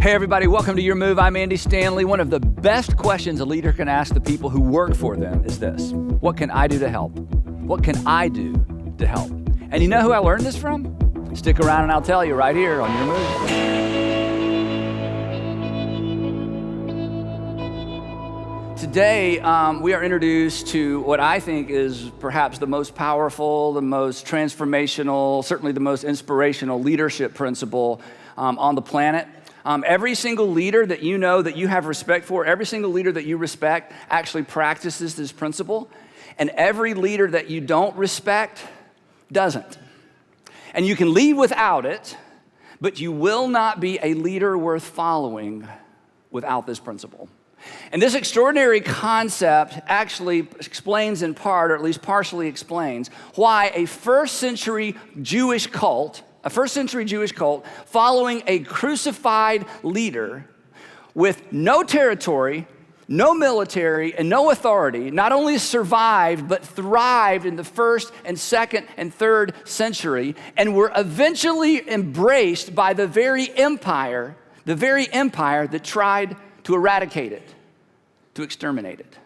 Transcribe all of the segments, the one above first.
Hey everybody, welcome to Your Move. I'm Andy Stanley. One of the best questions a leader can ask the people who work for them is this: what can I do to help? What can I do to help? And you know who I learned this from? Stick around and I'll tell you right here on Your Move. Today, we are introduced to what I think is perhaps the most powerful, the most transformational, certainly the most inspirational leadership principle on the planet. Every single leader that you know, that you have respect for, every single leader that you respect actually practices this principle, and every leader that you don't respect doesn't. And you can lead without it, but you will not be a leader worth following without this principle. And this extraordinary concept actually explains in part, or at least partially explains, why a first century Jewish cult following a crucified leader with no territory, no military, and no authority, not only survived, but thrived in the first and second and third century, and were eventually embraced by the very empire that tried to eradicate it, to exterminate it.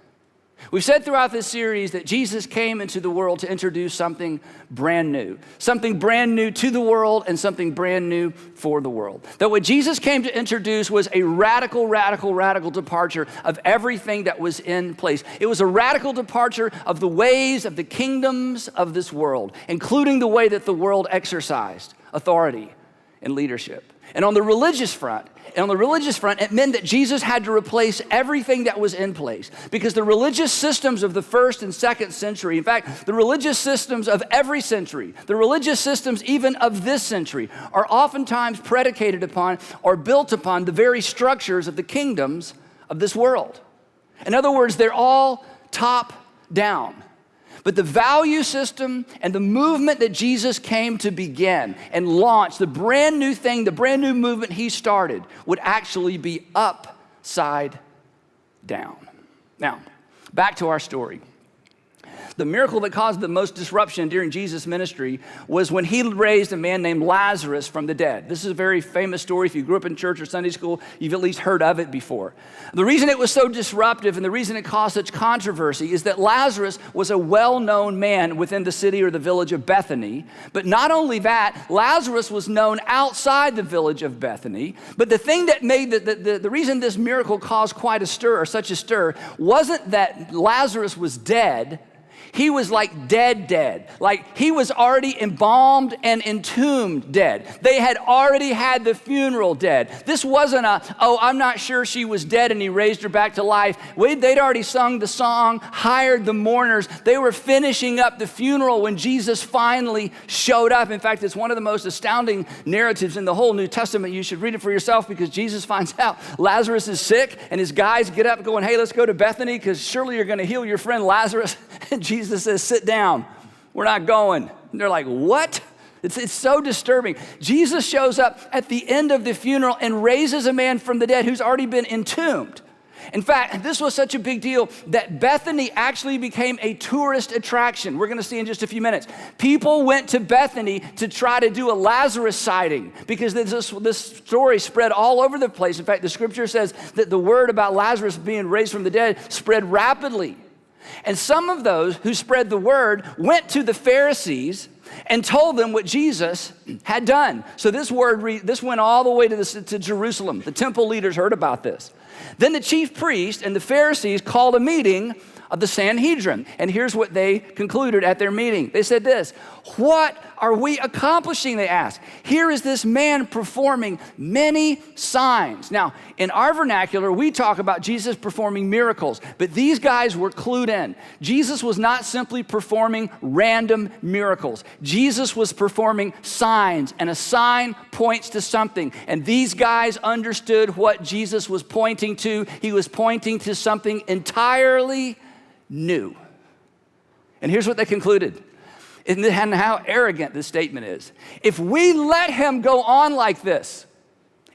We've said throughout this series that Jesus came into the world to introduce something brand new to the world and something brand new for the world. That what Jesus came to introduce was a radical departure of everything that was in place. It was a radical departure of the ways of the kingdoms of this world, including the way that the world exercised authority and leadership. And on the religious front, it meant that Jesus had to replace everything that was in place, because the religious systems of the first and second century, in fact, the religious systems of every century, the religious systems even of this century, are oftentimes predicated upon or built upon the very structures of the kingdoms of this world. In other words, they're all top down. But the value system and the movement that Jesus came to begin and launch, the brand new thing, the brand new movement he started, would actually be upside down. Now, back to our story. The miracle that caused the most disruption during Jesus' ministry was when he raised a man named Lazarus from the dead. This is a very famous story. If you grew up in church or Sunday school, you've at least heard of it before. The reason it was so disruptive and the reason it caused such controversy is that Lazarus was a well-known man within the city or the village of Bethany. But not only that, Lazarus was known outside the village of Bethany. But the thing that made the reason this miracle caused quite a stir, or such a stir, wasn't that Lazarus was dead. He was like dead. Like he was already embalmed and entombed dead. They had already had the funeral dead. This wasn't I'm not sure she was dead and he raised her back to life. They'd already sung the song, hired the mourners. They were finishing up the funeral when Jesus finally showed up. In fact, it's one of the most astounding narratives in the whole New Testament. You should read it for yourself, because Jesus finds out Lazarus is sick and his guys get up going, hey, let's go to Bethany because surely you're going to heal your friend Lazarus. And Jesus says, sit down. We're not going. And they're like, what? It's so disturbing. Jesus shows up at the end of the funeral and raises a man from the dead who's already been entombed. In fact, this was such a big deal that Bethany actually became a tourist attraction. We're going to see in just a few minutes. People went to Bethany to try to do a Lazarus sighting because this story spread all over the place. In fact, the scripture says that the word about Lazarus being raised from the dead spread rapidly. And some of those who spread the word went to the Pharisees and told them what Jesus had done. So this went all the way to Jerusalem. The temple leaders heard about this. Then the chief priest and the Pharisees called a meeting of the Sanhedrin. And here's what they concluded at their meeting. They said this: what are we accomplishing, they asked. Here is this man performing many signs. Now, in our vernacular, we talk about Jesus performing miracles, but these guys were clued in. Jesus was not simply performing random miracles. Jesus was performing signs, and a sign points to something. And these guys understood what Jesus was pointing to. He was pointing to something entirely new. And here's what they concluded. And how arrogant this statement is. If we let him go on like this,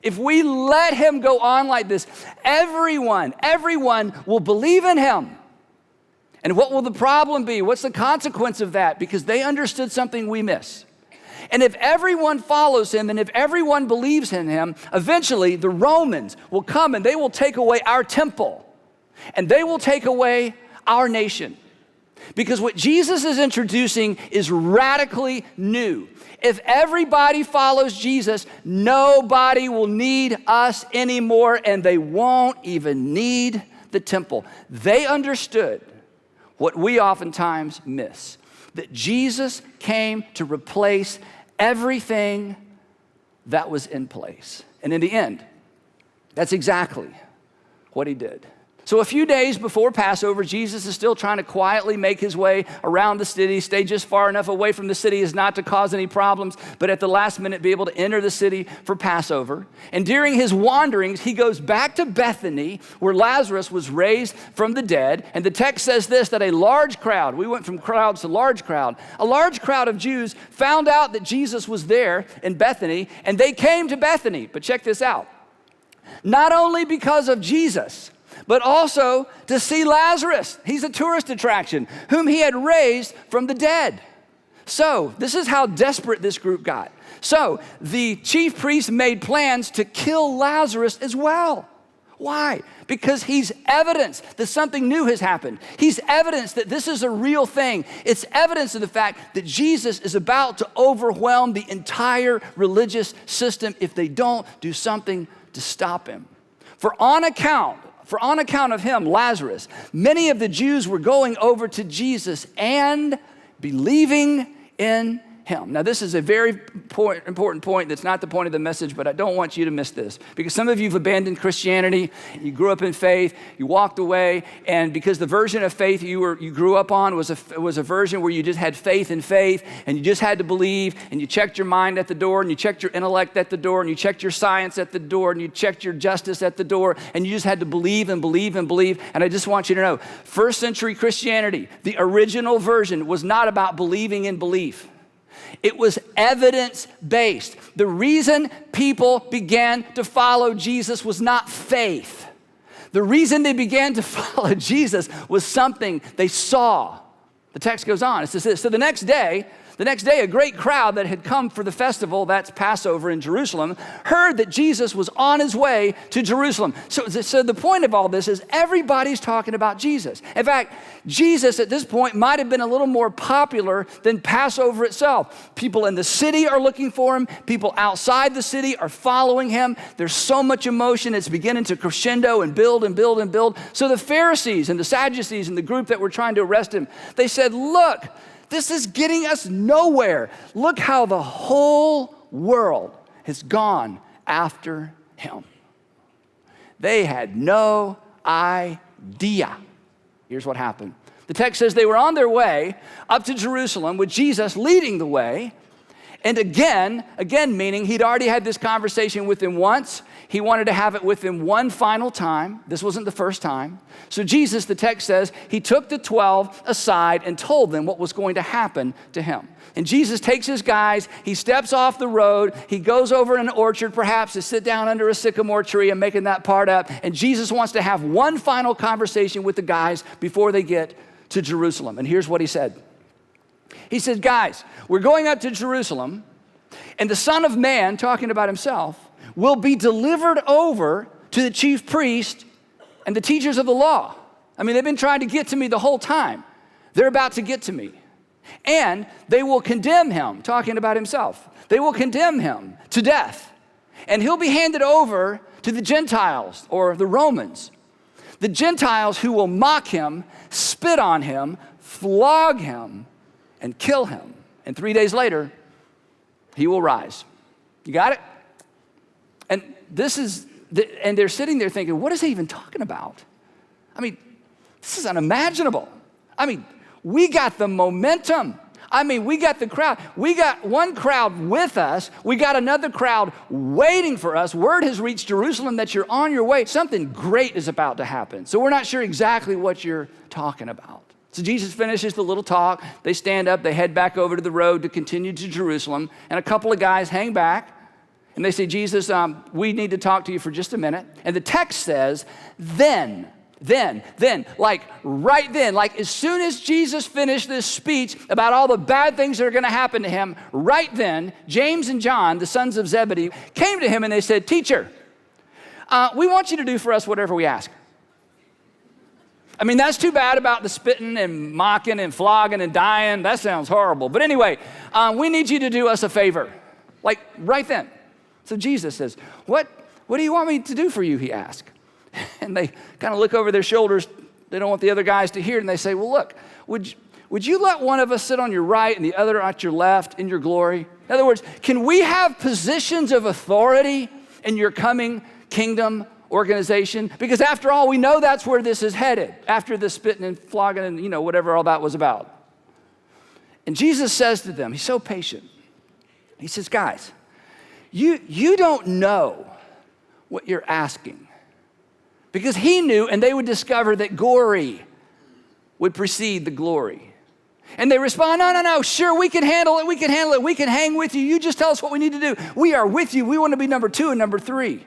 everyone will believe in him. And what will the problem be? What's the consequence of that? Because they understood something we miss. And if everyone follows him and if everyone believes in him, eventually the Romans will come and they will take away our temple and they will take away our nation. Because what Jesus is introducing is radically new. If everybody follows Jesus, nobody will need us anymore, and they won't even need the temple. They understood what we oftentimes miss, that Jesus came to replace everything that was in place. And in the end, that's exactly what he did. So a few days before Passover, Jesus is still trying to quietly make his way around the city, stay just far enough away from the city as not to cause any problems, but at the last minute be able to enter the city for Passover. And during his wanderings, he goes back to Bethany, where Lazarus was raised from the dead. And the text says this, that a large crowd, we went from crowds to large crowd, a large crowd of Jews found out that Jesus was there in Bethany, and they came to Bethany. But check this out. Not only because of Jesus, but also to see Lazarus. He's a tourist attraction, whom he had raised from the dead. So this is how desperate this group got. So the chief priests made plans to kill Lazarus as well. Why? Because he's evidence that something new has happened. He's evidence that this is a real thing. It's evidence of the fact that Jesus is about to overwhelm the entire religious system if they don't do something to stop him. For on account of him, Lazarus, many of the Jews were going over to Jesus and believing in him. Now, this is a very important point that's not the point of the message, but I don't want you to miss this. Because some of you have abandoned Christianity, you grew up in faith, you walked away, and because the version of faith you grew up on was a version where you just had faith in faith, and you just had to believe, and you checked your mind at the door, and you checked your intellect at the door, and you checked your science at the door, and you checked your justice at the door, and you just had to believe and believe and believe. And I just want you to know, first century Christianity, the original version, was not about believing in belief. It was evidence-based. The reason people began to follow Jesus was not faith. The reason they began to follow Jesus was something they saw. The text goes on. It says this. So the next day, a great crowd that had come for the festival, that's Passover in Jerusalem, heard that Jesus was on his way to Jerusalem. So the point of all this is everybody's talking about Jesus. In fact, Jesus at this point might have been a little more popular than Passover itself. People in the city are looking for him. People outside the city are following him. There's so much emotion. It's beginning to crescendo and build and build and build. So the Pharisees and the Sadducees and the group that were trying to arrest him, they said, look, this is getting us nowhere. Look how the whole world has gone after him. They had no idea. Here's what happened. The text says they were on their way up to Jerusalem with Jesus leading the way. And again meaning he'd already had this conversation with them once. He wanted to have it with them one final time. This wasn't the first time. So Jesus, the text says, he took the 12 aside and told them what was going to happen to him. And Jesus takes his guys, he steps off the road, he goes over in an orchard perhaps to sit down under a sycamore tree. I'm making that part up. And Jesus wants to have one final conversation with the guys before they get to Jerusalem. And here's what he said. He said, guys, we're going up to Jerusalem, and the Son of Man, talking about himself, will be delivered over to the chief priest and the teachers of the law. I mean, they've been trying to get to me the whole time. They're about to get to me. And they will condemn him, talking about himself. They will condemn him to death. And he'll be handed over to the Gentiles or the Romans. The Gentiles who will mock him, spit on him, flog him, and kill him. And 3 days later, he will rise. You got it? And and they're sitting there thinking, what is he even talking about? I mean, this is unimaginable. I mean, we got the momentum. I mean, we got the crowd. We got one crowd with us. We got another crowd waiting for us. Word has reached Jerusalem that you're on your way. Something great is about to happen. So we're not sure exactly what you're talking about. So Jesus finishes the little talk. They stand up. They head back over to the road to continue to Jerusalem. And a couple of guys hang back. And they say, Jesus, we need to talk to you for just a minute. And the text says, then Then, like right then, like as soon as Jesus finished this speech about all the bad things that are going to happen to him, right then, James and John, the sons of Zebedee, came to him and they said, "Teacher, we want you to do for us whatever we ask." I mean, that's too bad about the spitting and mocking and flogging and dying. That sounds horrible. But anyway, we need you to do us a favor. Like right then. So Jesus says, what do you want me to do for you, he asked. And they kind of look over their shoulders. They don't want the other guys to hear it. And they say, well, look, would you let one of us sit on your right and the other at your left in your glory? In other words, can we have positions of authority in your coming kingdom organization? Because after all, we know that's where this is headed, after the spitting and flogging and, whatever all that was about. And Jesus says to them, he's so patient. He says, guys, you don't know what you're asking. Because he knew, and they would discover that glory would precede the glory. And they respond, no, sure, we can handle it, we can hang with you. You just tell us what we need to do. We are with you. We want to be number 2 and number 3.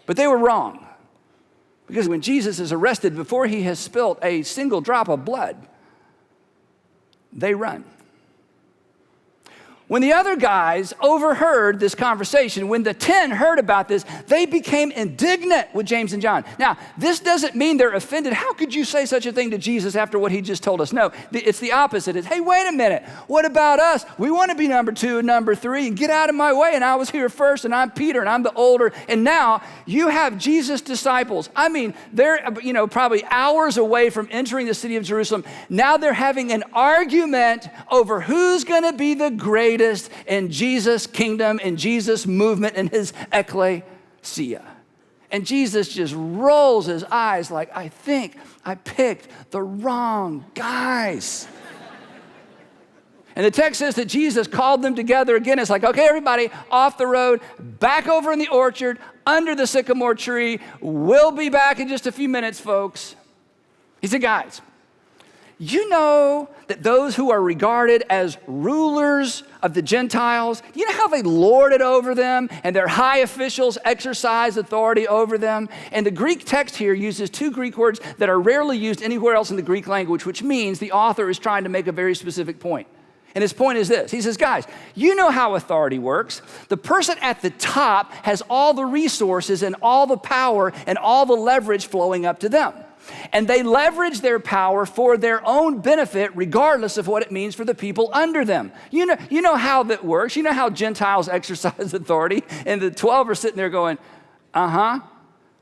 But they were wrong. Because when Jesus is arrested, before he has spilt a single drop of blood, they run. When the other guys overheard this conversation, when the 10 heard about this, they became indignant with James and John. Now, this doesn't mean they're offended. How could you say such a thing to Jesus after what he just told us? No, it's the opposite. It's, hey, wait a minute. What about us? We want to be number 2 and number 3 and get out of my way. And I was here first and I'm Peter and I'm the older. And now you have Jesus' disciples. I mean, they're, probably hours away from entering the city of Jerusalem. Now they're having an argument over who's going to be the greatest in Jesus' kingdom, in Jesus' movement, in his ecclesia. And Jesus just rolls his eyes like, I think I picked the wrong guys. And the text says that Jesus called them together again. It's like, okay, everybody, off the road, back over in the orchard, under the sycamore tree. We'll be back in just a few minutes, folks. He said, guys, you know that those who are regarded as rulers of the Gentiles, you know how they lord it over them and their high officials exercise authority over them? And the Greek text here uses 2 Greek words that are rarely used anywhere else in the Greek language, which means the author is trying to make a very specific point. And his point is this. He says, guys, you know how authority works. The person at the top has all the resources and all the power and all the leverage flowing up to them. And they leverage their power for their own benefit, regardless of what it means for the people under them. You know how that works. You know how Gentiles exercise authority. And the 12 are sitting there going,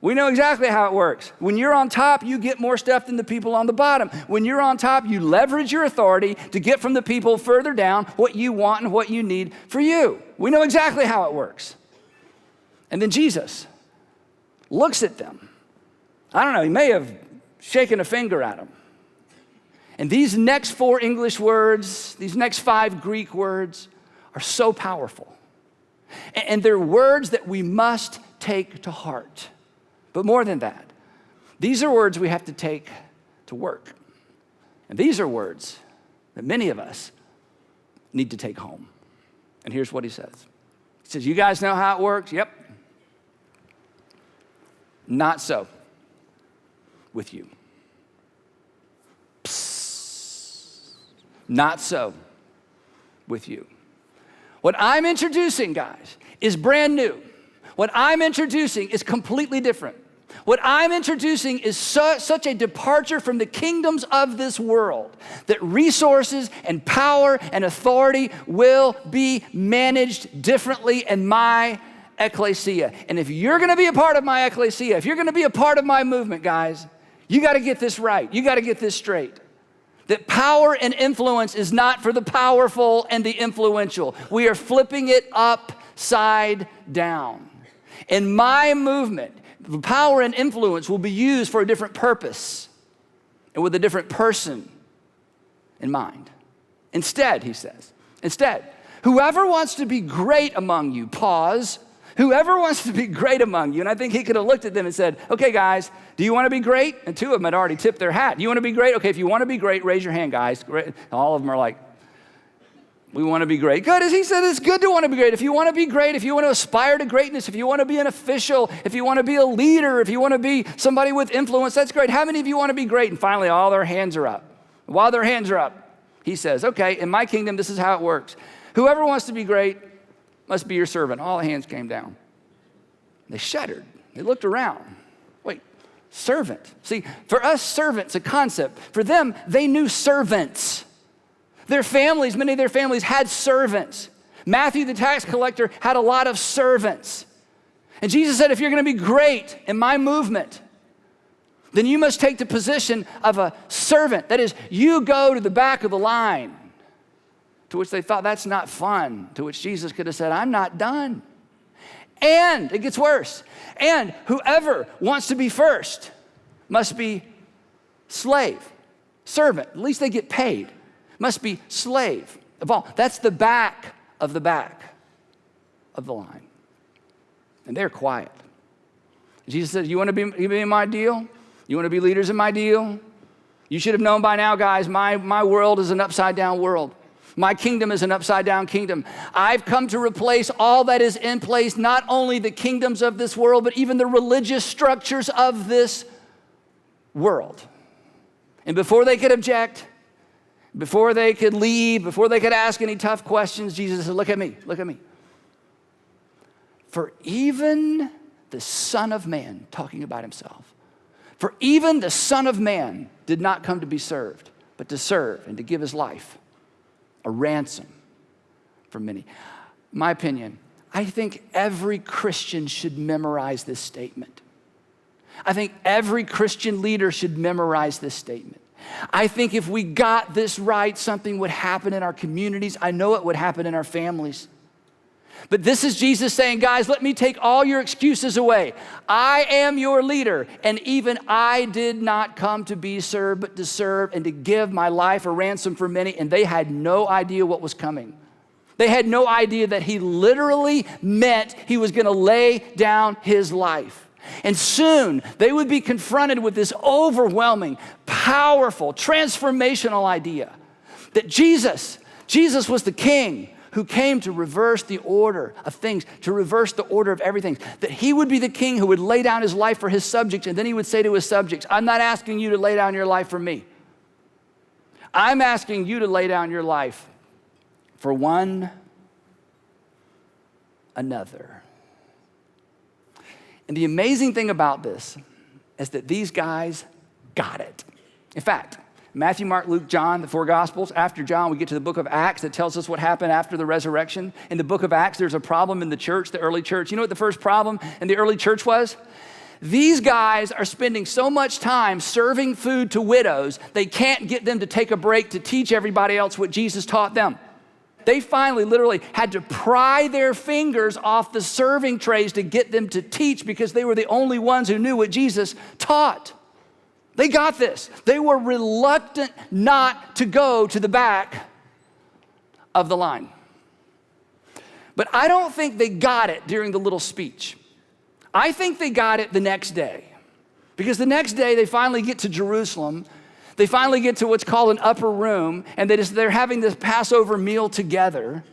we know exactly how it works. When you're on top, you get more stuff than the people on the bottom. When you're on top, you leverage your authority to get from the people further down what you want and what you need for you. We know exactly how it works. And then Jesus looks at them. I don't know, he may have shaken a finger at them. And these next 4 English words, these next 5 Greek words are so powerful. And they're words that we must take to heart. But more than that, these are words we have to take to work. And these are words that many of us need to take home. And here's what he says. He says, you guys know how it works? Yep. Not so with you. Psst. Not so with you. What I'm introducing, guys, is brand new. What I'm introducing is completely different. What I'm introducing is such a departure from the kingdoms of this world that resources and power and authority will be managed differently in my ecclesia. And if you're going to be a part of my ecclesia, if you're going to be a part of my movement, guys, you got to get this right. You got to get this straight. That power and influence is not for the powerful and the influential. We are flipping it upside down. In my movement, the power and influence will be used for a different purpose and with a different person in mind. Instead, he says, whoever wants to be great among you, pause, whoever wants to be great among you, and I think he could have looked at them and said, okay, guys, do you want to be great? And 2 of them had already tipped their hat. Do you want to be great? Okay, if you want to be great, raise your hand, guys. All of them are like, We want to be great. Good, as he said, it's good to want to be great. If you want to be great, if you want to aspire to greatness, if you want to be an official, if you want to be a leader, if you want to be somebody with influence, that's great. How many of you want to be great? And finally, all their hands are up. While their hands are up, he says, okay, in my kingdom, this is how it works. Whoever wants to be great must be your servant. All the hands came down. They shuddered. They looked around. Wait, servant. See, for us, servant's a concept. For them, they knew servants. Their families, many of their families had servants. Matthew, the tax collector, had a lot of servants. And Jesus said, if you're going to be great in my movement, then you must take the position of a servant. That is, you go to the back of the line. To which they thought, that's not fun. To which Jesus could have said, I'm not done. And it gets worse. And whoever wants to be first must be slave, servant. At least they get paid. Must be slave of all. That's the back of the line. And they're quiet. Jesus says, you want to be in my deal? You want to be leaders in my deal? You should have known by now, guys, my world is an upside down world. My kingdom is an upside down kingdom. I've come to replace all that is in place, not only the kingdoms of this world, but even the religious structures of this world. And before they could object, before they could leave, before they could ask any tough questions, Jesus said, look at me, look at me. For even the Son of Man, talking about himself, for even the Son of Man did not come to be served, but to serve and to give his life a ransom for many. My opinion, I think every Christian should memorize this statement. I think every Christian leader should memorize this statement. I think if we got this right, something would happen in our communities. I know it would happen in our families. But this is Jesus saying, guys, let me take all your excuses away. I am your leader, and even I did not come to be served, but to serve and to give my life a ransom for many. And they had no idea what was coming. They had no idea that he literally meant he was going to lay down his life. And soon they would be confronted with this overwhelming, powerful, transformational idea that Jesus was the king who came to reverse the order of things, to reverse the order of everything, that he would be the king who would lay down his life for his subjects, and then he would say to his subjects, I'm not asking you to lay down your life for me. I'm asking you to lay down your life for one another. And the amazing thing about this is that these guys got it. In fact, Matthew, Mark, Luke, John, the four Gospels. After John, we get to the book of Acts that tells us what happened after the resurrection. In the book of Acts, there's a problem in the church, the early church. You know what the first problem in the early church was? These guys are spending so much time serving food to widows, they can't get them to take a break to teach everybody else what Jesus taught them. They finally literally had to pry their fingers off the serving trays to get them to teach because they were the only ones who knew what Jesus taught. They got this. They were reluctant not to go to the back of the line. But I don't think they got it during the little speech. I think they got it the next day. Because the next day they finally get to Jerusalem. They finally get to what's called an upper room, and they're having this Passover meal together.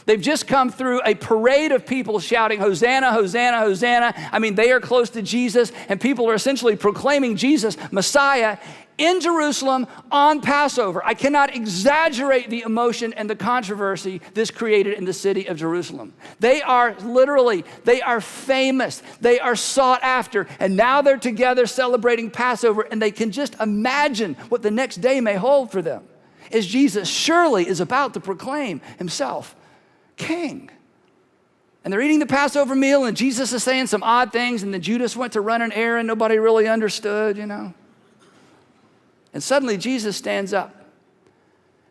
They've just come through a parade of people shouting, Hosanna, Hosanna, Hosanna. I mean, they are close to Jesus, and people are essentially proclaiming Jesus, Messiah, in Jerusalem on Passover. I cannot exaggerate the emotion and the controversy this created in the city of Jerusalem. They are famous. They are sought after, and now they're together celebrating Passover, and they can just imagine what the next day may hold for them, as Jesus surely is about to proclaim himself king. And they're eating the Passover meal, and Jesus is saying some odd things, and then Judas went to run an errand nobody really understood, you know. And suddenly Jesus stands up,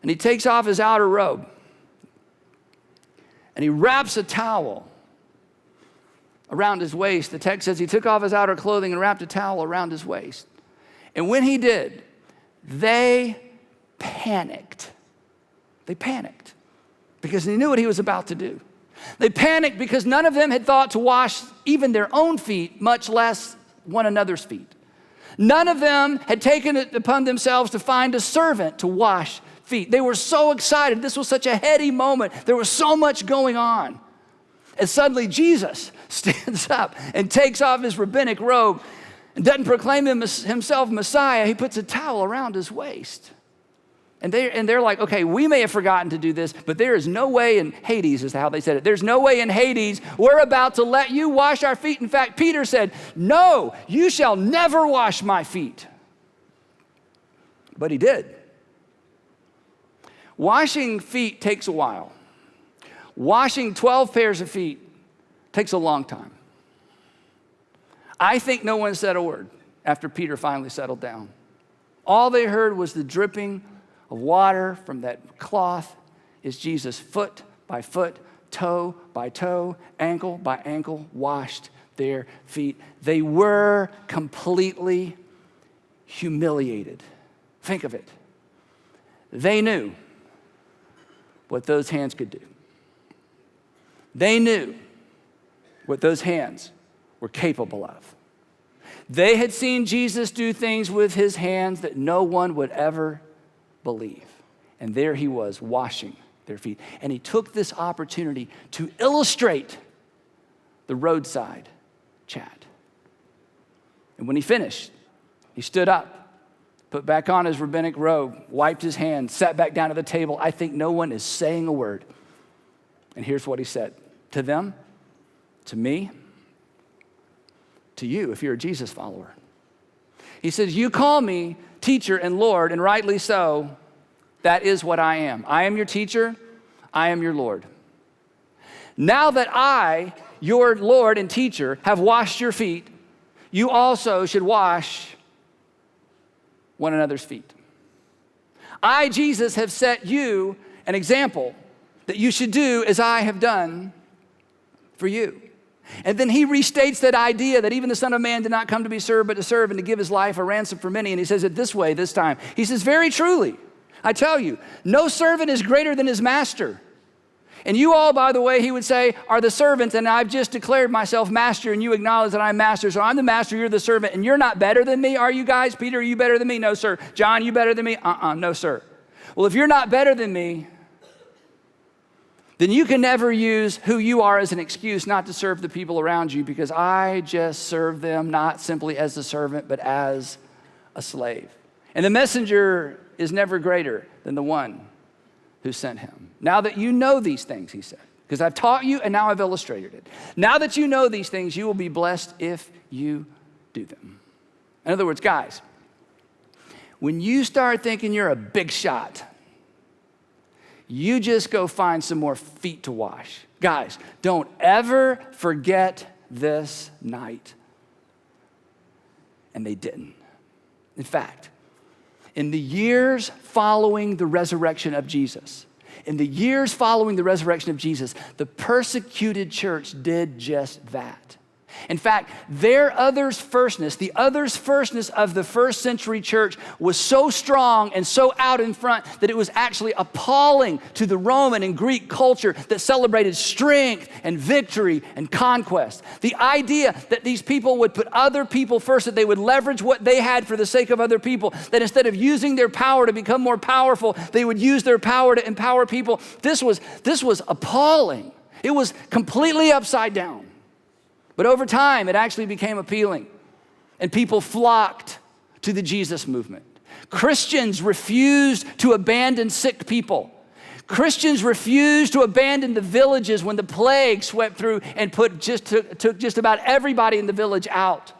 and he takes off his outer robe, and he wraps a towel around his waist. The text says he took off his outer clothing and wrapped a towel around his waist. And when he did, they panicked. They panicked because they knew what he was about to do. They panicked because none of them had thought to wash even their own feet, much less one another's feet. None of them had taken it upon themselves to find a servant to wash feet. They were so excited. This was such a heady moment. There was so much going on. And suddenly Jesus stands up and takes off his rabbinic robe and doesn't proclaim himself Messiah. He puts a towel around his waist. And they're like, okay, we may have forgotten to do this, but there is no way in Hades, is how they said it. There's no way in Hades we're about to let you wash our feet. In fact, Peter said, no, you shall never wash my feet. But he did. Washing feet takes a while. Washing 12 pairs of feet takes a long time. I think no one said a word after Peter finally settled down. All they heard was the dripping of water from that cloth as Jesus, foot by foot, toe by toe, ankle by ankle, washed their feet. They were completely humiliated. Think of it. They knew what those hands could do. They knew what those hands were capable of. They had seen Jesus do things with his hands that no one would ever believe. And there he was, washing their feet. And he took this opportunity to illustrate the roadside chat. And when he finished, he stood up, put back on his rabbinic robe, wiped his hands, sat back down at the table. I think no one is saying a word. And here's what he said to them, to me, to you, if you're a Jesus follower. He says, you call me teacher and Lord, and rightly so. That is what I am. I am your teacher. I am your Lord. Now that I, your Lord and teacher, have washed your feet, you also should wash one another's feet. I, Jesus, have set you an example that you should do as I have done for you. And then he restates that idea that even the Son of Man did not come to be served, but to serve and to give his life a ransom for many. And he says it this way this time. He says, very truly, I tell you, no servant is greater than his master. And you all, by the way, he would say, are the servants, and I've just declared myself master, and you acknowledge that I'm master. So I'm the master, you're the servant, and you're not better than me, are you guys? Peter, are you better than me? No, sir. John, you better than me? No, sir. Well, if you're not better than me, then you can never use who you are as an excuse not to serve the people around you, because I just serve them not simply as a servant, but as a slave. And the messenger is never greater than the one who sent him. Now that you know these things, he said, because I've taught you and now I've illustrated it. Now that you know these things, you will be blessed if you do them. In other words, guys, when you start thinking you're a big shot, you just go find some more feet to wash. Guys, don't ever forget this night. And they didn't. In fact, in the years following the resurrection of Jesus, the persecuted church did just that. In fact, the others' firstness of the first century church was so strong and so out in front that it was actually appalling to the Roman and Greek culture that celebrated strength and victory and conquest. The idea that these people would put other people first, that they would leverage what they had for the sake of other people, that instead of using their power to become more powerful, they would use their power to empower people. This was appalling. It was completely upside down. But over time, it actually became appealing, and people flocked to the Jesus movement. Christians refused to abandon sick people. Christians refused to abandon the villages when the plague swept through and took just about everybody in the village out.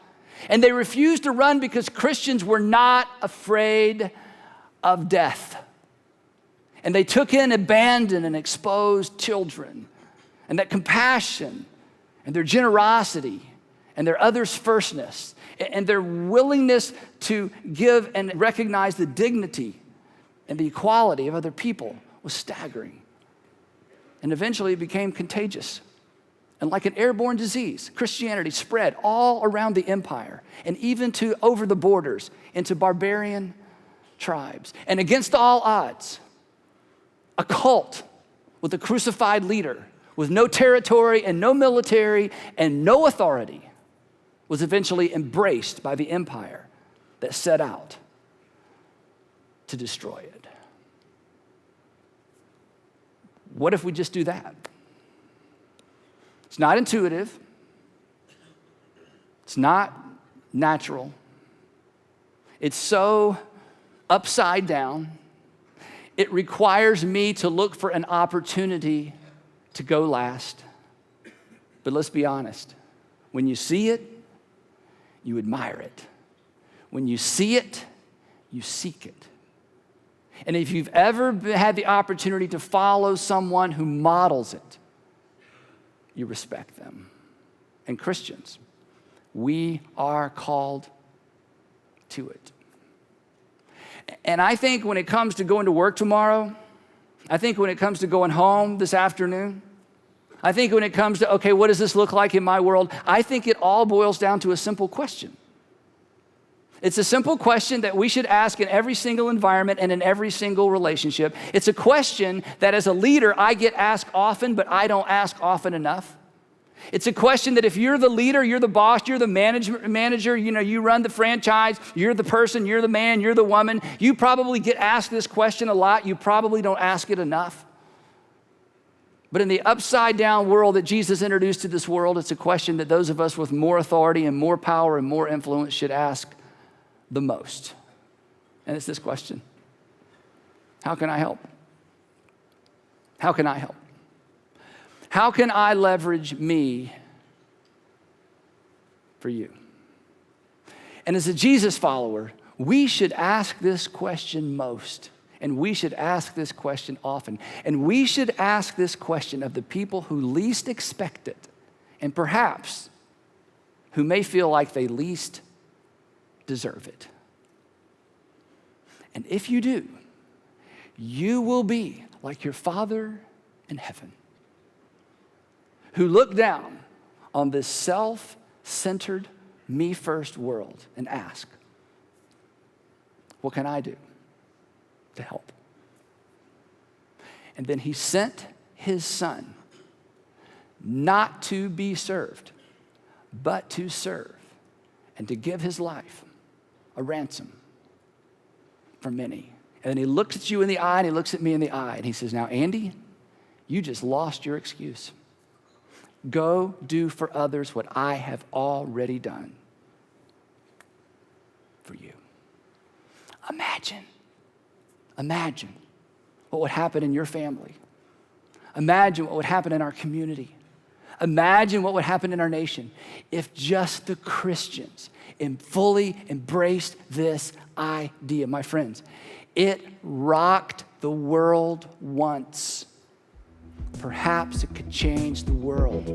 And they refused to run because Christians were not afraid of death. And they took in abandoned and exposed children. And that compassion and their generosity and their others' firstness and their willingness to give and recognize the dignity and the equality of other people was staggering. And eventually it became contagious. And like an airborne disease, Christianity spread all around the empire and even to over the borders into barbarian tribes. And against all odds, a cult with a crucified leader with no territory and no military and no authority was eventually embraced by the empire that set out to destroy it. What if we just do that? It's not intuitive. It's not natural. It's so upside down. It requires me to look for an opportunity to go last. But let's be honest. When you see it, you admire it. When you see it, you seek it. And if you've ever had the opportunity to follow someone who models it, you respect them. And Christians, we are called to it. And I think when it comes to going to work tomorrow, I think when it comes to going home this afternoon, I think when it comes to, okay, what does this look like in my world? I think it all boils down to a simple question. It's a simple question that we should ask in every single environment and in every single relationship. It's a question that as a leader, I get asked often, but I don't ask often enough. It's a question that if you're the leader, you're the boss, you're the manager, you run the franchise, you're the person, you're the man, you're the woman, you probably get asked this question a lot. You probably don't ask it enough. But in the upside down world that Jesus introduced to this world, it's a question that those of us with more authority and more power and more influence should ask the most. And it's this question: how can I help? How can I help? How can I leverage me for you? And as a Jesus follower, we should ask this question most, and we should ask this question often, and we should ask this question of the people who least expect it, and perhaps who may feel like they least deserve it. And if you do, you will be like your Father in heaven, who looked down on this self-centered, me-first world and asked, what can I do to help? And then he sent his Son not to be served, but to serve and to give his life a ransom for many. And then he looks at you in the eye and he looks at me in the eye and he says, now, Andy, you just lost your excuse. Go do for others what I have already done for you. Imagine what would happen in your family. Imagine what would happen in our community. Imagine what would happen in our nation if just the Christians fully embraced this idea. My friends, it rocked the world once. Perhaps it could change the world